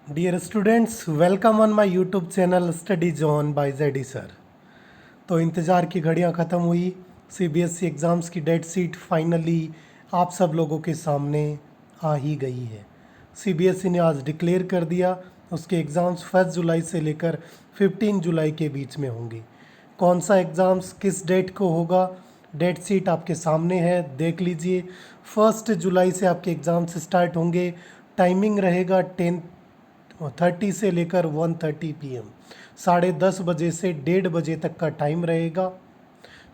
Dear students, welcome on my YouTube channel study zone by JD sir. तो इंतज़ार की घड़ियां ख़त्म हुई। सीबीएसई एग्ज़ाम्स की डेट शीट फाइनली आप सब लोगों के सामने आ ही गई है। सीबीएसई ने आज डिक्लेयर कर दिया उसके एग्ज़ाम्स 1 जुलाई से लेकर 15 जुलाई के बीच में होंगे। कौन सा एग्ज़ाम्स किस डेट को होगा, डेट शीट आपके सामने है, देख लीजिए। 1 जुलाई से आपके एग्ज़ाम्स स्टार्ट होंगे। टाइमिंग रहेगा 10:30 से लेकर 1:30 PM, 10:30 बजे से 1:30 बजे तक का टाइम रहेगा।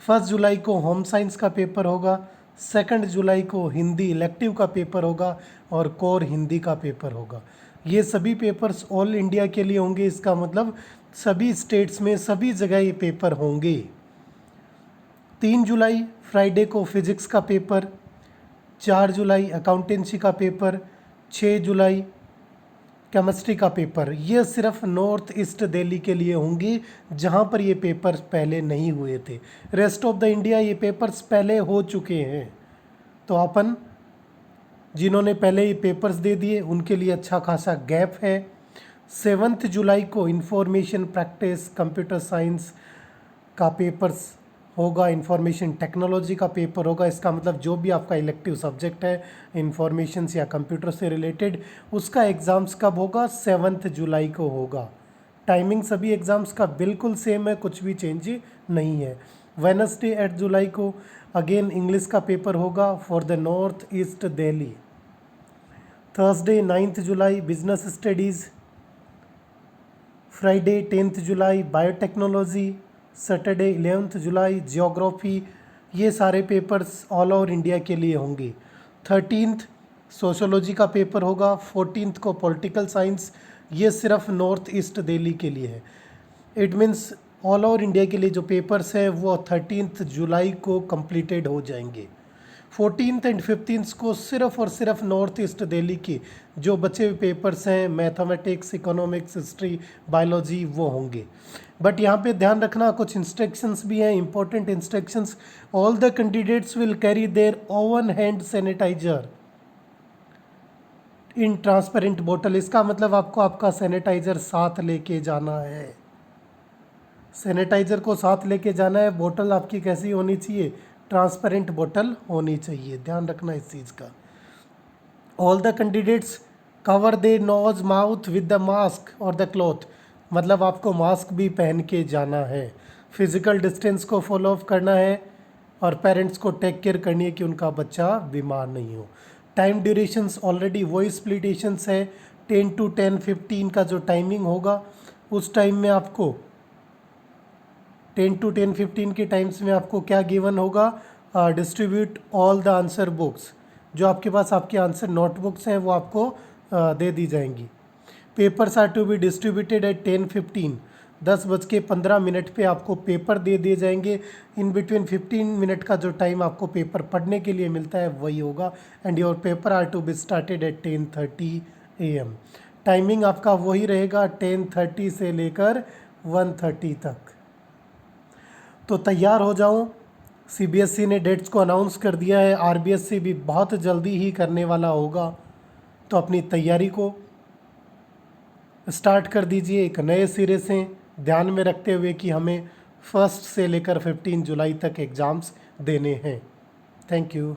1 जुलाई को होम साइंस का पेपर होगा। 2 जुलाई को हिंदी इलेक्टिव का पेपर होगा और कोर हिंदी का पेपर होगा। ये सभी पेपर्स ऑल इंडिया के लिए होंगे। इसका मतलब सभी स्टेट्स में सभी जगह ये पेपर होंगे। 3 जुलाई फ्राइडे को फिजिक्स का पेपर, 4 जुलाई अकाउंटेंसी का पेपर, 6 जुलाई केमिस्ट्री का पेपर। ये सिर्फ नॉर्थ ईस्ट दिल्ली के लिए होंगी जहाँ पर ये पेपर्स पहले नहीं हुए थे। रेस्ट ऑफ द इंडिया ये पेपर्स पहले हो चुके हैं। तो अपन जिन्होंने पहले ये पेपर्स दे दिए उनके लिए अच्छा खासा गैप है। 7 जुलाई को इंफॉर्मेशन प्रैक्टिस कंप्यूटर साइंस का पेपर्स होगा, इंफॉर्मेशन टेक्नोलॉजी का पेपर होगा। इसका मतलब जो भी आपका इलेक्टिव सब्जेक्ट है इंफॉर्मेशन से या कंप्यूटर से रिलेटेड, उसका एग्ज़ाम्स कब होगा? 7 जुलाई को होगा। टाइमिंग सभी एग्ज़ाम्स का बिल्कुल सेम है, कुछ भी चेंज नहीं है। वेडनेसडे 8 जुलाई को अगेन इंग्लिश का पेपर होगा for the north east Delhi. Thursday 9 July business studies. Friday 10 July biotechnology. Saturday 11 July geography. ये सारे पेपर्स ऑल ओवर इंडिया के लिए होंगे। 13 सोशोलॉजी का पेपर होगा। 14 को पॉलिटिकल साइंस। ये सिर्फ नॉर्थ ईस्ट दिल्ली के लिए है। It means all over India के लिए जो पेपर्स हैं वो 13 जुलाई को कंप्लीटेड हो जाएंगे। 14 एंड 15 को सिर्फ और सिर्फ नॉर्थ ईस्ट दिल्ली के जो बचे हुए पेपर्स हैं मैथमेटिक्स, इकोनॉमिक्स, हिस्ट्री, बायोलॉजी वो होंगे। बट यहाँ पे ध्यान रखना कुछ इंस्ट्रक्शंस भी हैं, important instructions. All the candidates will carry their own hand sanitiser in transparent बोतल। इसका मतलब आपको आपका सैनिटाइजर साथ लेके जाना है। सैनिटाइजर को साथ लेके जाना है। बोतल आपकी कैसी होनी चाहिए? ट्रांसपेरेंट बोतल होनी चाहिए। ध्यान रखना इस चीज़ का। All the candidates cover they nose mouth with the mask और द क्लॉथ। मतलब आपको मास्क भी पहन के जाना है। फिजिकल डिस्टेंस को फॉलो अप करना है और पेरेंट्स को टेक केयर करनी है कि उनका बच्चा बीमार नहीं हो। टाइम ड्यूरेशंस ऑलरेडी वही स्प्लिटेशंस है। 10 to 10:15 का जो टाइमिंग होगा उस टाइम में आपको 10 to 10:15 के टाइम्स में आपको क्या गिवन होगा? Distribute all the answer books. जो आपके पास आपके आंसर नोटबुक्स हैं वो आपको दे दी जाएंगी। Papers are to be distributed at 10:15। 10:15 पे आपको पेपर दे दिए जाएंगे। इन बिटवीन 15 मिनट का जो टाइम आपको पेपर पढ़ने के लिए मिलता है वही होगा। And your paper are to be started at 10:30 AM। Timing आपका वही रहेगा 10:30 से लेकर 1:30 तक। तो तैयार हो जाऊं। सीबीएसई ने डेट्स को अनाउंस कर दिया है। आरबीएसई भी बहुत जल्दी ही करने वाला होगा। तो अपनी तैयारी को स्टार्ट कर दीजिए एक नए सिरे से, ध्यान में रखते हुए कि हमें 1 से लेकर 15 जुलाई तक एग्ज़ाम्स देने हैं। Thank you.